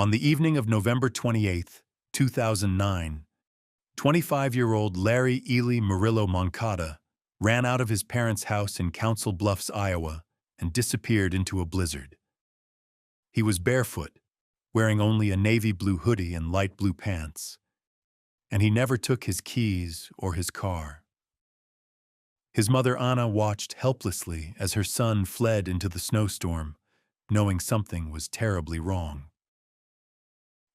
On the evening of November 28, 2009, 25-year-old Larry Ely Murillo-Moncada ran out of his parents' house in Council Bluffs, Iowa, and disappeared into a blizzard. He was barefoot, wearing only a navy blue hoodie and light blue pants, and he never took his keys or his car. His mother Anna watched helplessly as her son fled into the snowstorm, knowing something was terribly wrong.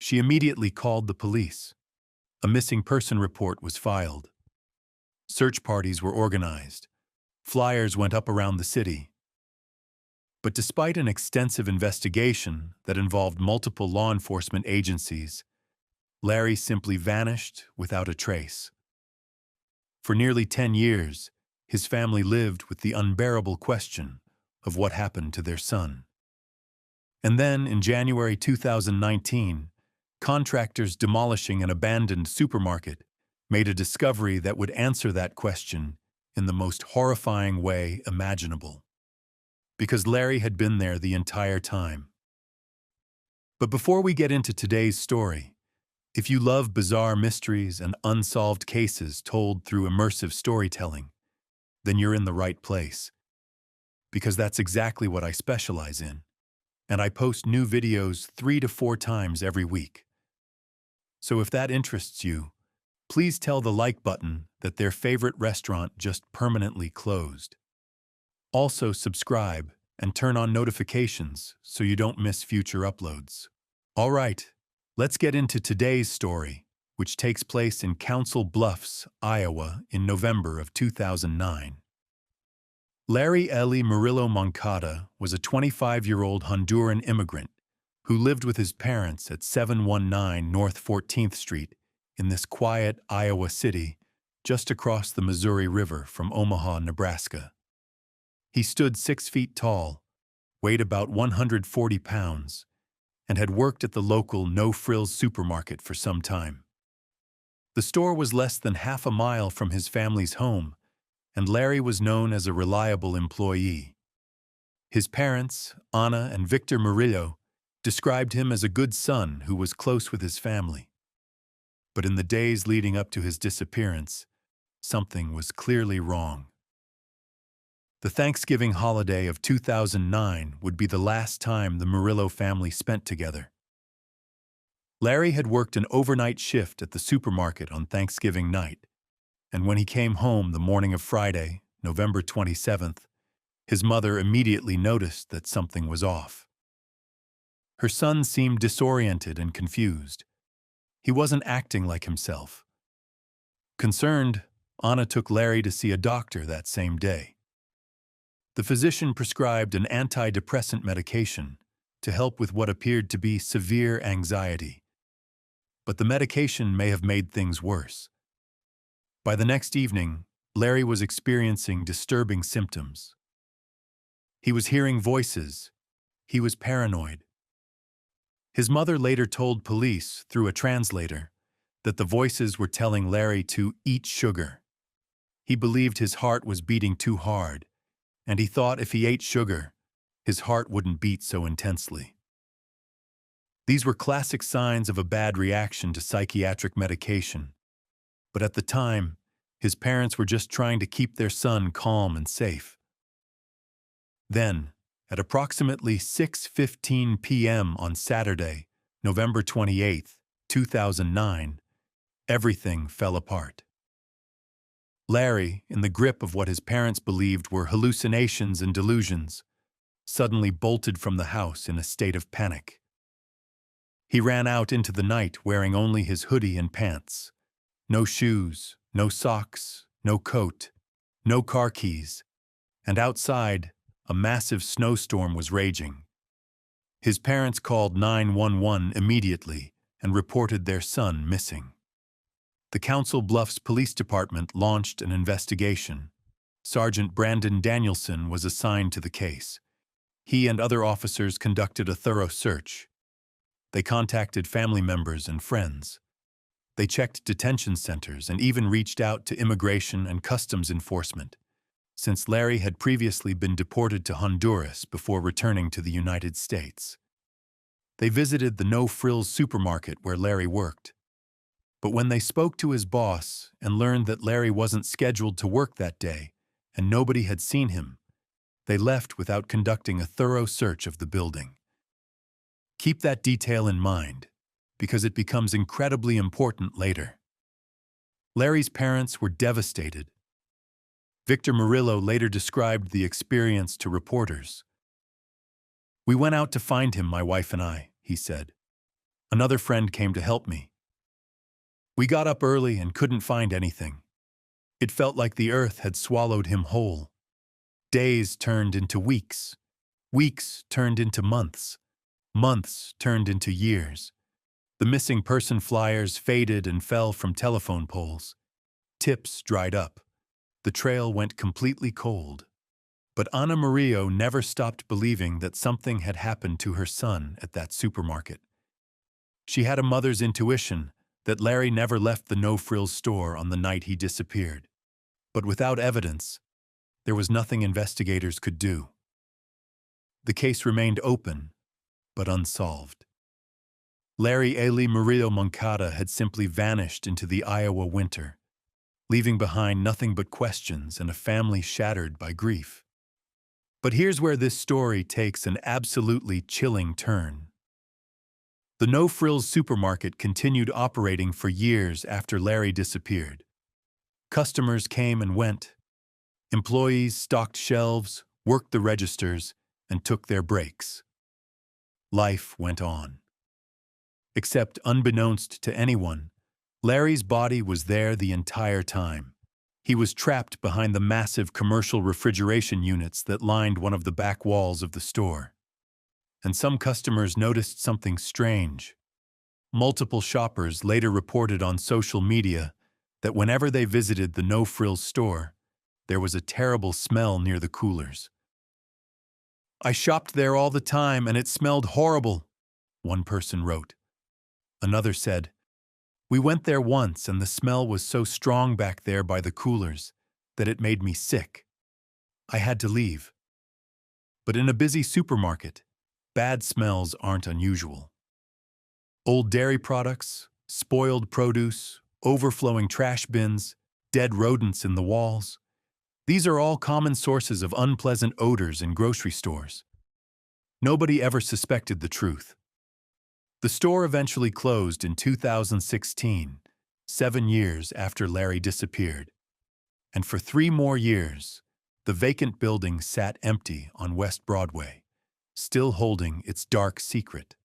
She immediately called the police. A missing person report was filed. Search parties were organized. Flyers went up around the city. But despite an extensive investigation that involved multiple law enforcement agencies, Larry simply vanished without a trace. For nearly 10 years, his family lived with the unbearable question of what happened to their son. And then, in January 2019, contractors demolishing an abandoned supermarket made a discovery that would answer that question in the most horrifying way imaginable. Because Larry had been there the entire time. But before we get into today's story, if you love bizarre mysteries and unsolved cases told through immersive storytelling, then you're in the right place. Because that's exactly what I specialize in, and I post new videos 3 to 4 times every week. So if that interests you, please tell the like button that their favorite restaurant just permanently closed. Also subscribe and turn on notifications so you don't miss future uploads. All right, let's get into today's story, which takes place in Council Bluffs, Iowa in November of 2009. Larry Ely Murillo-Moncada was a 25-year-old Honduran immigrant who lived with his parents at 719 North 14th Street in this quiet Iowa city just across the Missouri River from Omaha, Nebraska. He stood 6 feet tall, weighed about 140 pounds, and had worked at the local No Frills supermarket for some time. The store was less than half a mile from his family's home, and Larry was known as a reliable employee. His parents, Anna and Victor Murillo, described him as a good son who was close with his family. But in the days leading up to his disappearance, something was clearly wrong. The Thanksgiving holiday of 2009 would be the last time the Murillo family spent together. Larry had worked an overnight shift at the supermarket on Thanksgiving night, and when he came home the morning of Friday, November 27th, his mother immediately noticed that something was off. Her son seemed disoriented and confused. He wasn't acting like himself. Concerned, Anna took Larry to see a doctor that same day. The physician prescribed an antidepressant medication to help with what appeared to be severe anxiety. But the medication may have made things worse. By the next evening, Larry was experiencing disturbing symptoms. He was hearing voices. He was paranoid. His mother later told police, through a translator, that the voices were telling Larry to eat sugar. He believed his heart was beating too hard, and he thought if he ate sugar, his heart wouldn't beat so intensely. These were classic signs of a bad reaction to psychiatric medication, but at the time, his parents were just trying to keep their son calm and safe. Then, at approximately 6:15 p.m. on Saturday, November 28, 2009, everything fell apart. Larry, in the grip of what his parents believed were hallucinations and delusions, suddenly bolted from the house in a state of panic. He ran out into the night wearing only his hoodie and pants. No shoes, no socks, no coat, no car keys, and outside, a massive snowstorm was raging. His parents called 911 immediately and reported their son missing. The Council Bluffs Police Department launched an investigation. Sergeant Brandon Danielson was assigned to the case. He and other officers conducted a thorough search. They contacted family members and friends. They checked detention centers and even reached out to Immigration and Customs Enforcement, since Larry had previously been deported to Honduras before returning to the United States. They visited the No Frills supermarket where Larry worked. But when they spoke to his boss and learned that Larry wasn't scheduled to work that day and nobody had seen him, they left without conducting a thorough search of the building. Keep that detail in mind, because it becomes incredibly important later. Larry's parents were devastated. Victor Murillo later described the experience to reporters. "We went out to find him, my wife and I," he said. "Another friend came to help me. We got up early and couldn't find anything. It felt like the earth had swallowed him whole. Days turned into weeks. Weeks turned into months. Months turned into years. The missing person flyers faded and fell from telephone poles. Tips dried up. The trail went completely cold. But Ana Murillo never stopped believing that something had happened to her son at that supermarket. She had a mother's intuition that Larry never left the No Frills store on the night he disappeared. But without evidence, there was nothing investigators could do. The case remained open, but unsolved. Larry Ely Murillo-Moncada had simply vanished into the Iowa winter, leaving behind nothing but questions and a family shattered by grief. But here's where this story takes an absolutely chilling turn. The No Frills supermarket continued operating for years after Larry disappeared. Customers came and went. Employees stocked shelves, worked the registers, and took their breaks. Life went on. Except, unbeknownst to anyone, Larry's body was there the entire time. He was trapped behind the massive commercial refrigeration units that lined one of the back walls of the store. And some customers noticed something strange. Multiple shoppers later reported on social media that whenever they visited the No Frills store, there was a terrible smell near the coolers. "I shopped there all the time and it smelled horrible," one person wrote. Another said, "We went there once and the smell was so strong back there by the coolers that it made me sick. I had to leave." But in a busy supermarket, bad smells aren't unusual. Old dairy products, spoiled produce, overflowing trash bins, dead rodents in the walls. These are all common sources of unpleasant odors in grocery stores. Nobody ever suspected the truth. The store eventually closed in 2016, 7 years after Larry disappeared. And for 3 more years, the vacant building sat empty on West Broadway, still holding its dark secret.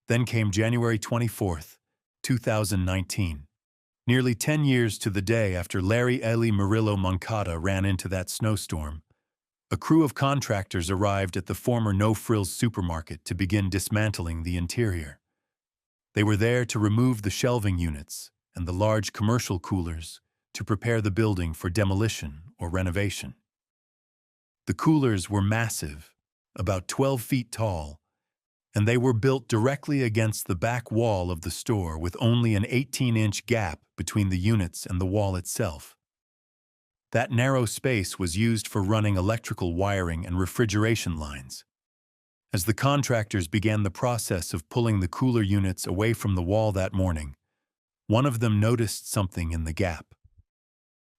Then came January 24th, 2019, nearly 10 years to the day after Larry Ely Murillo-Moncada ran into that snowstorm. A crew of contractors arrived at the former No Frills supermarket to begin dismantling the interior. They were there to remove the shelving units and the large commercial coolers to prepare the building for demolition or renovation. The coolers were massive, about 12 feet tall, and they were built directly against the back wall of the store with only an 18-inch gap between the units and the wall itself. That narrow space was used for running electrical wiring and refrigeration lines. As the contractors began the process of pulling the cooler units away from the wall that morning, one of them noticed something in the gap.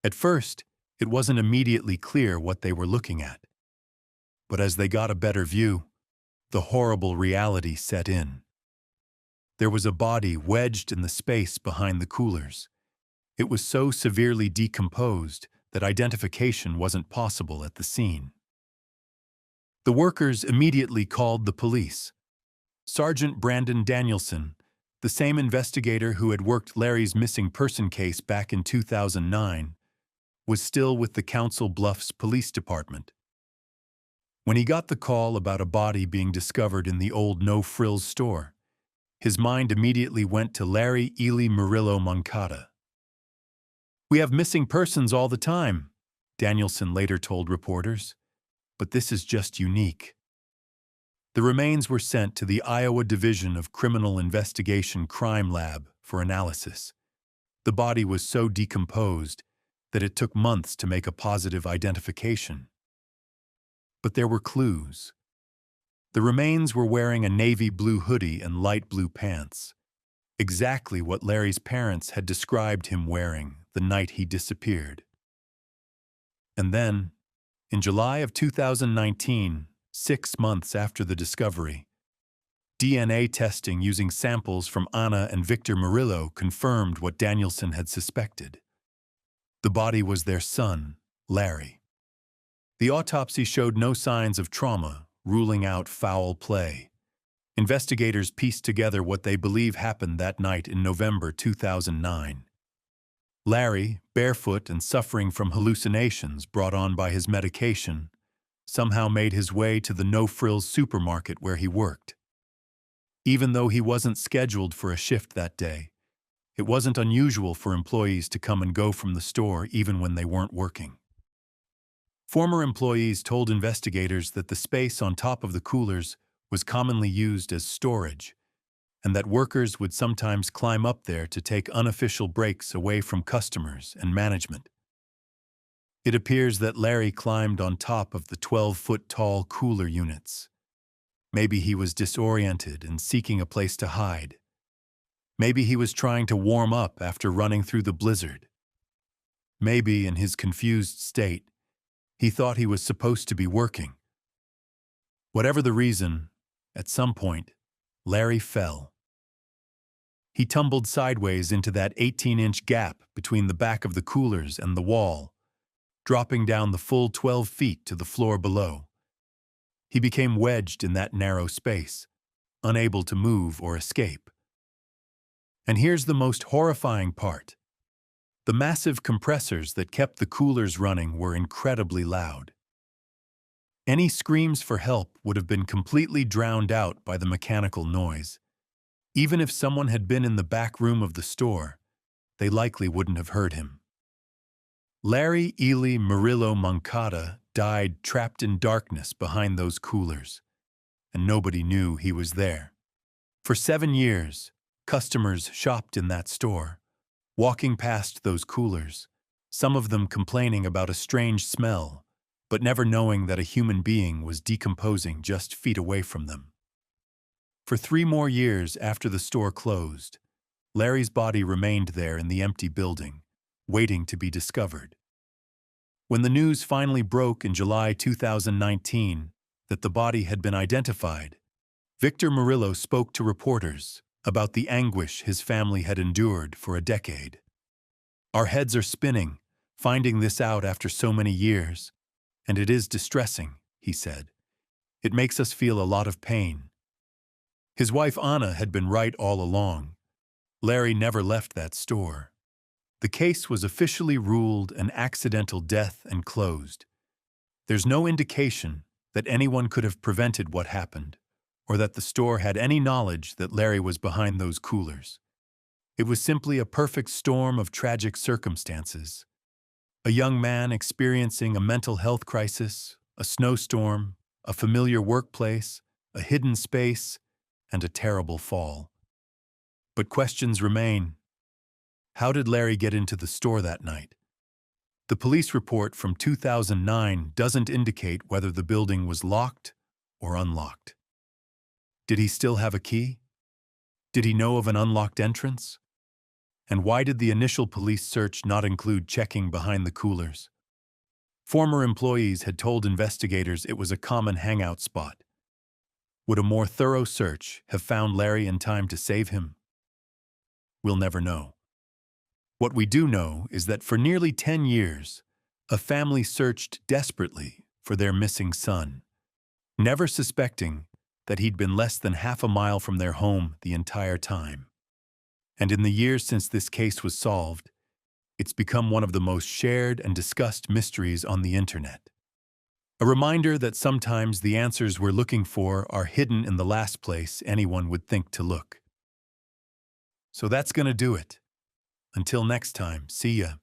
At first, it wasn't immediately clear what they were looking at. But as they got a better view, the horrible reality set in. There was a body wedged in the space behind the coolers. It was so severely decomposed that identification wasn't possible at the scene. The workers immediately called the police. Sergeant Brandon Danielson, the same investigator who had worked Larry's missing person case back in 2009, was still with the Council Bluffs Police Department. When he got the call about a body being discovered in the old No Frills store, his mind immediately went to Larry Ely Murillo-Moncada. "We have missing persons all the time," Danielson later told reporters, "but this is just unique." The remains were sent to the Iowa Division of Criminal Investigation Crime Lab for analysis. The body was so decomposed that it took months to make a positive identification. But there were clues. The remains were wearing a navy blue hoodie and light blue pants, exactly what Larry's parents had described him wearing the night he disappeared. And then, in July of 2019, 6 months after the discovery, DNA testing using samples from Anna and Victor Murillo confirmed what Danielson had suspected. The body was their son, Larry. The autopsy showed no signs of trauma, ruling out foul play. Investigators pieced together what they believe happened that night in November 2009. Larry, barefoot and suffering from hallucinations brought on by his medication, somehow made his way to the no-frills supermarket where he worked. Even though he wasn't scheduled for a shift that day, it wasn't unusual for employees to come and go from the store even when they weren't working. Former employees told investigators that the space on top of the coolers was commonly used as storage, and that workers would sometimes climb up there to take unofficial breaks away from customers and management. It appears that Larry climbed on top of the 12-foot-tall cooler units. Maybe he was disoriented and seeking a place to hide. Maybe he was trying to warm up after running through the blizzard. Maybe, in his confused state, he thought he was supposed to be working. Whatever the reason, at some point, Larry fell. He tumbled sideways into that 18-inch gap between the back of the coolers and the wall, dropping down the full 12 feet to the floor below. He became wedged in that narrow space, unable to move or escape. And here's the most horrifying part. The massive compressors that kept the coolers running were incredibly loud. Any screams for help would have been completely drowned out by the mechanical noise. Even if someone had been in the back room of the store, they likely wouldn't have heard him. Larry Ely Murillo-Moncada died trapped in darkness behind those coolers, and nobody knew he was there. For 7 years, customers shopped in that store, walking past those coolers, some of them complaining about a strange smell, but never knowing that a human being was decomposing just feet away from them. For 3 more years after the store closed, Larry's body remained there in the empty building, waiting to be discovered. When the news finally broke in July 2019 that the body had been identified, Victor Murillo spoke to reporters about the anguish his family had endured for a decade. "Our heads are spinning, finding this out after so many years, and it is distressing," he said. "It makes us feel a lot of pain." His wife Anna had been right all along. Larry never left that store. The case was officially ruled an accidental death and closed. There's no indication that anyone could have prevented what happened, or that the store had any knowledge that Larry was behind those coolers. It was simply a perfect storm of tragic circumstances. A young man experiencing a mental health crisis, a snowstorm, a familiar workplace, a hidden space, and a terrible fall. But questions remain. How did Larry get into the store that night? The police report from 2009 doesn't indicate whether the building was locked or unlocked. Did he still have a key? Did he know of an unlocked entrance? And why did the initial police search not include checking behind the coolers? Former employees had told investigators it was a common hangout spot. Would a more thorough search have found Larry in time to save him? We'll never know. What we do know is that for nearly 10 years, a family searched desperately for their missing son, never suspecting that he'd been less than half a mile from their home the entire time. And in the years since this case was solved, it's become one of the most shared and discussed mysteries on the internet. A reminder that sometimes the answers we're looking for are hidden in the last place anyone would think to look. So that's gonna do it. Until next time, see ya.